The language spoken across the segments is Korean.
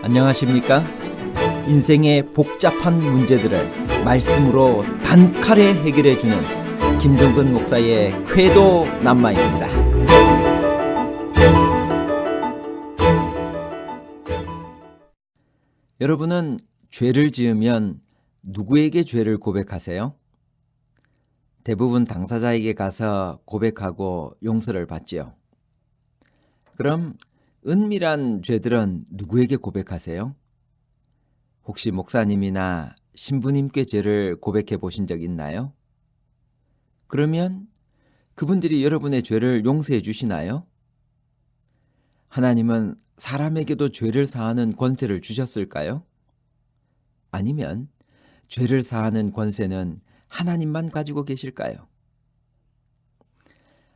안녕하십니까? 인생의 복잡한 문제들을 말씀으로 단칼에 해결해주는 김종근 목사의 쾌도 남마입니다. 여러분은 죄를 지으면 누구에게 죄를 고백하세요? 대부분 당사자에게 가서 고백하고 용서를 받지요. 그럼 은밀한 죄들은 누구에게 고백하세요? 혹시 목사님이나 신부님께 죄를 고백해 보신 적 있나요? 그러면 그분들이 여러분의 죄를 용서해 주시나요? 하나님은 사람에게도 죄를 사하는 권세를 주셨을까요? 아니면 죄를 사하는 권세는 하나님만 가지고 계실까요?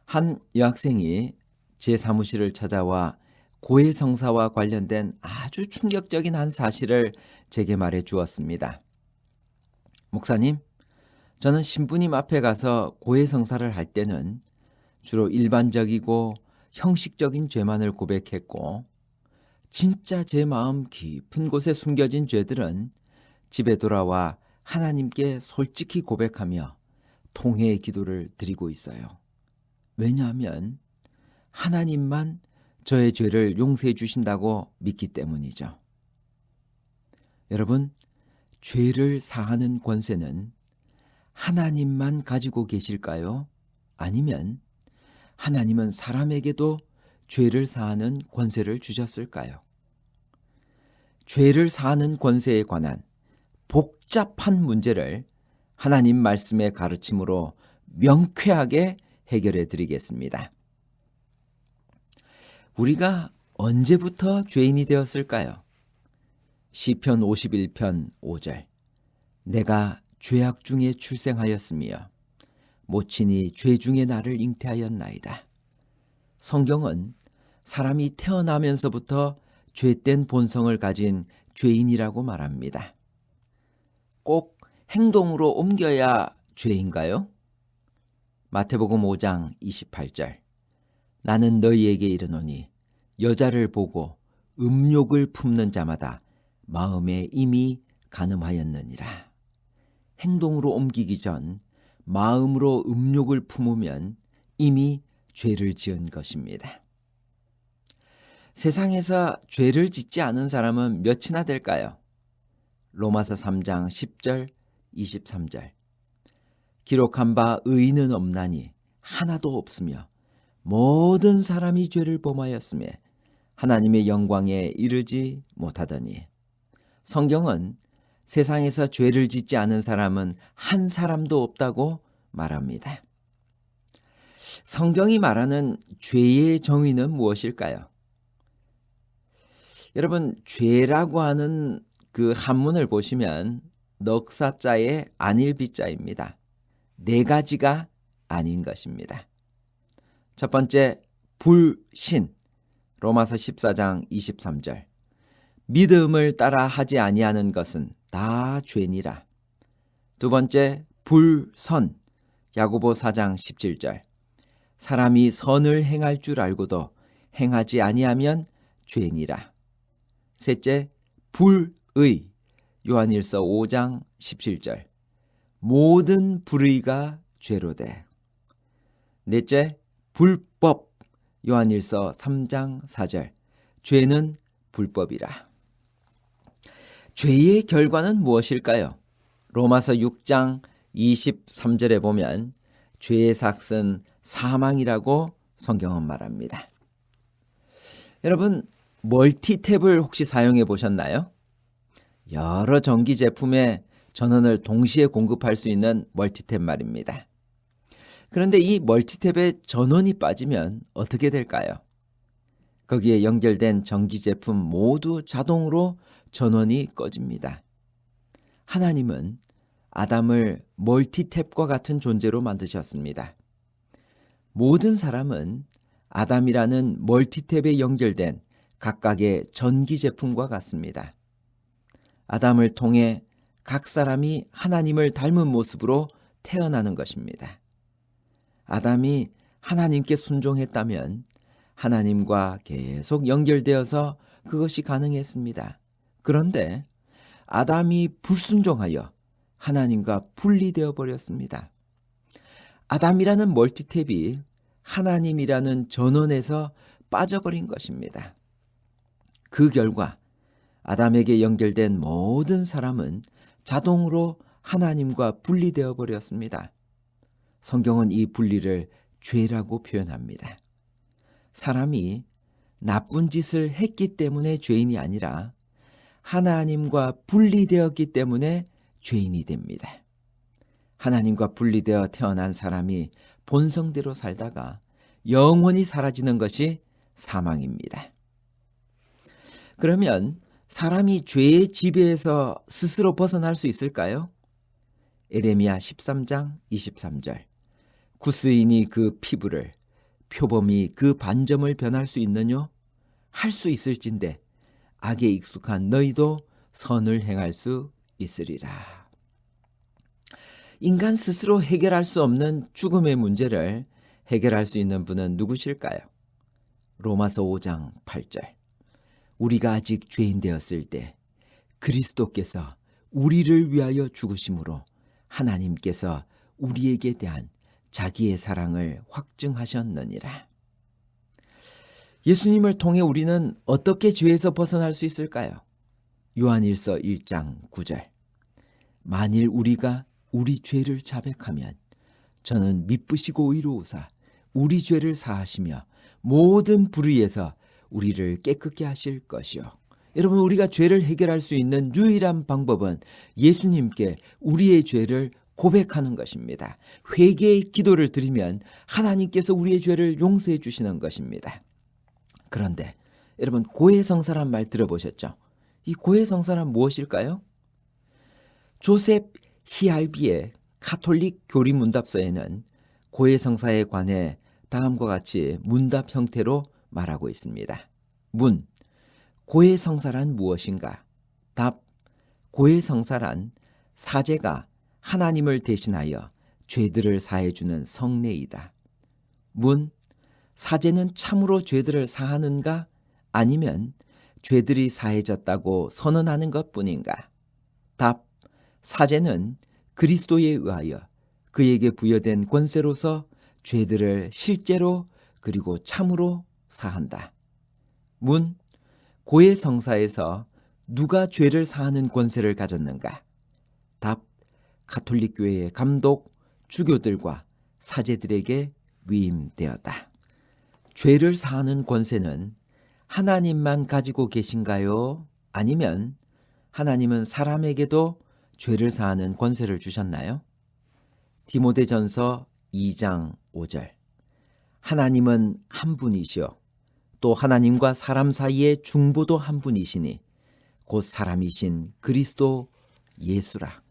한 여학생이 제 사무실을 찾아와 고해성사와 관련된 아주 충격적인 한 사실을 제게 말해 주었습니다. 목사님, 저는 신부님 앞에 가서 고해성사를 할 때는 주로 일반적이고 형식적인 죄만을 고백했고, 진짜 제 마음 깊은 곳에 숨겨진 죄들은 집에 돌아와 하나님께 솔직히 고백하며 통회의 기도를 드리고 있어요. 왜냐하면 하나님만 저의 죄를 용서해 주신다고 믿기 때문이죠. 여러분, 죄를 사하는 권세는 하나님만 가지고 계실까요? 아니면 하나님은 사람에게도 죄를 사하는 권세를 주셨을까요? 죄를 사하는 권세에 관한 복잡한 문제를 하나님 말씀의 가르침으로 명쾌하게 해결해 드리겠습니다. 우리가 언제부터 죄인이 되었을까요? 시편 51편 5절. 내가 죄악 중에 출생하였으며 모친이 죄 중에 나를 잉태하였나이다. 성경은 사람이 태어나면서부터 죄된 본성을 가진 죄인이라고 말합니다. 꼭 행동으로 옮겨야 죄인가요? 마태복음 5장 28절. 나는 너희에게 이르노니 여자를 보고 음욕을 품는 자마다 마음에 이미 간음하였느니라. 행동으로 옮기기 전 마음으로 음욕을 품으면 이미 죄를 지은 것입니다. 세상에서 죄를 짓지 않은 사람은 몇이나 될까요? 로마서 3장 10절, 23절. 기록한 바 의인은 없나니 하나도 없으며 모든 사람이 죄를 범하였음에 하나님의 영광에 이르지 못하더니. 성경은 세상에서 죄를 짓지 않은 사람은 한 사람도 없다고 말합니다. 성경이 말하는 죄의 정의는 무엇일까요? 여러분, 죄라고 하는 그 한문을 보시면 넉사자의 안일비자입니다. 네 가지가 아닌 것입니다. 첫 번째, 불신. 로마서 14장 23절. 믿음을 따라 하지 아니하는 것은 다 죄니라. 두 번째, 불선. 야고보 4장 17절. 사람이 선을 행할 줄 알고도 행하지 아니하면 죄니라. 셋째, 불의. 요한일서 5장 17절. 모든 불의가 죄로되. 넷째, 불법. 요한일서 3장 4절. 죄는 불법이라. 죄의 결과는 무엇일까요? 로마서 6장 23절에 보면 죄의 삭은 사망이라고 성경은 말합니다. 여러분, 멀티탭을 혹시 사용해 보셨나요? 여러 전기 제품의 전원을 동시에 공급할 수 있는 멀티탭 말입니다. 그런데 이 멀티탭에 전원이 빠지면 어떻게 될까요? 거기에 연결된 전기 제품 모두 자동으로 전원이 꺼집니다. 하나님은 아담을 멀티탭과 같은 존재로 만드셨습니다. 모든 사람은 아담이라는 멀티탭에 연결된 각각의 전기 제품과 같습니다. 아담을 통해 각 사람이 하나님을 닮은 모습으로 태어나는 것입니다. 아담이 하나님께 순종했다면 하나님과 계속 연결되어서 그것이 가능했습니다. 그런데 아담이 불순종하여 하나님과 분리되어 버렸습니다. 아담이라는 멀티탭이 하나님이라는 전원에서 빠져버린 것입니다. 그 결과 아담에게 연결된 모든 사람은 자동으로 하나님과 분리되어 버렸습니다. 성경은 이 분리를 죄라고 표현합니다. 사람이 나쁜 짓을 했기 때문에 죄인이 아니라 하나님과 분리되었기 때문에 죄인이 됩니다. 하나님과 분리되어 태어난 사람이 본성대로 살다가 영원히 사라지는 것이 사망입니다. 그러면 사람이 죄의 지배에서 스스로 벗어날 수 있을까요? 에레미야 13장 23절. 구스인이 그 피부를, 표범이 그 반점을 변할 수 있느뇨? 할 수 있을진데 악에 익숙한 너희도 선을 행할 수 있으리라. 인간 스스로 해결할 수 없는 죽음의 문제를 해결할 수 있는 분은 누구실까요? 로마서 5장 8절. 우리가 아직 죄인 되었을 때 그리스도께서 우리를 위하여 죽으심으로 하나님께서 우리에게 대한 자기의 사랑을 확증하셨느니라. 예수님을 통해 우리는 어떻게 죄에서 벗어날 수 있을까요? 요한일서 1장 9절. 만일 우리가 우리 죄를 자백하면 저는 미쁘시고 의로우사 우리 죄를 사하시며 모든 불의에서 우리를 깨끗게 하실 것이요. 여러분, 우리가 죄를 해결할 수 있는 유일한 방법은 예수님께 우리의 죄를 고백하는 것입니다. 회개의 기도를 드리면 하나님께서 우리의 죄를 용서해 주시는 것입니다. 그런데 여러분, 고해성사란 말 들어보셨죠? 이 고해성사란 무엇일까요? 조셉 히알비의 가톨릭 교리문답서에는 고해성사에 관해 다음과 같이 문답 형태로 말하고 있습니다. 문, 고해성사란 무엇인가? 답, 고해성사란 사제가 하나님을 대신하여 죄들을 사해주는 성례이다. 문, 사제는 참으로 죄들을 사하는가? 아니면 죄들이 사해졌다고 선언하는 것뿐인가? 답, 사제는 그리스도에 의하여 그에게 부여된 권세로서 죄들을 실제로 그리고 참으로 사한다. 문, 고해성사에서 누가 죄를 사하는 권세를 가졌는가? 답, 가톨릭 교회의 감독, 주교들과 사제들에게 위임되었다. 죄를 사하는 권세는 하나님만 가지고 계신가요? 아니면 하나님은 사람에게도 죄를 사하는 권세를 주셨나요? 디모데전서 2장 5절. 하나님은 한 분이시요 또 하나님과 사람 사이의 중보도 한 분이시니 곧 사람이신 그리스도 예수라.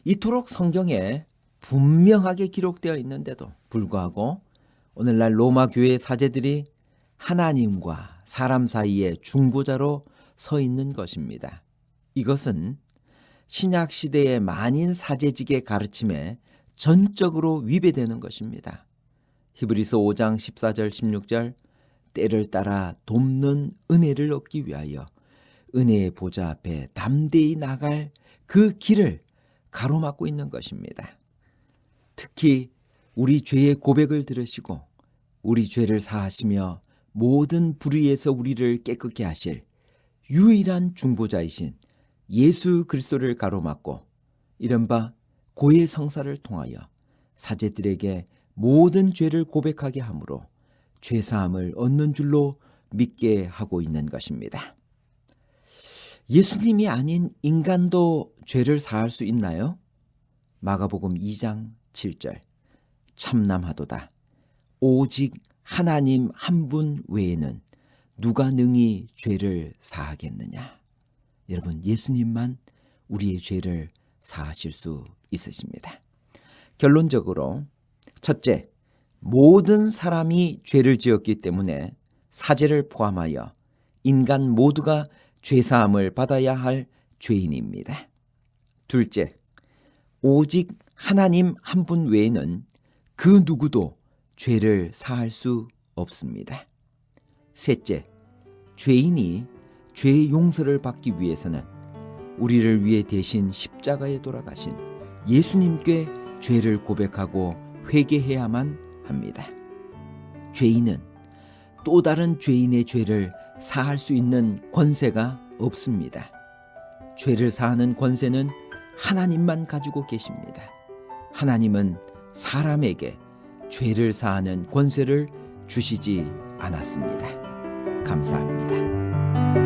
이토록 성경에 분명하게 기록되어 있는데도 불구하고 오늘날 로마 교회 사제들이 하나님과 사람 사이의 중보자로 서 있는 것입니다. 이것은 신약 시대의 만인 사제직의 가르침에 전적으로 위배되는 것입니다. 히브리서 5장 14절 16절. 때를 따라 돕는 은혜를 얻기 위하여 은혜의 보좌 앞에 담대히 나갈 그 길을 가로막고 있는 것입니다. 특히 우리 죄의 고백을 들으시고 우리 죄를 사하시며 모든 불의에서 우리를 깨끗게 하실 유일한 중보자이신 예수 그리스도를 가로막고 이른바 고해성사를 통하여 사제들에게 모든 죄를 고백하게 하므로 죄사함을 얻는 줄로 믿게 하고 있는 것입니다. 예수님이 아닌 인간도 죄를 사할 수 있나요? 마가복음 2장 7절. 참남하도다. 오직 하나님 한 분 외에는 누가 능히 죄를 사하겠느냐. 여러분, 예수님만 우리의 죄를 사하실 수 있으십니다. 결론적으로 첫째, 모든 사람이 죄를 지었기 때문에 사제를 포함하여 인간 모두가 죄사함을 받아야 할 죄인입니다. 둘째, 오직 하나님 한 분 외에는 그 누구도 죄를 사할 수 없습니다. 셋째, 죄인이 죄의 용서를 받기 위해서는 우리를 위해 대신 십자가에 돌아가신 예수님께 죄를 고백하고 회개해야만 합니다. 죄인은 또 다른 죄인의 죄를 사할 수 있는 권세가 없습니다. 죄를 사하는 권세는 하나님만 가지고 계십니다. 하나님은 사람에게 죄를 사하는 권세를 주시지 않았습니다. 감사합니다.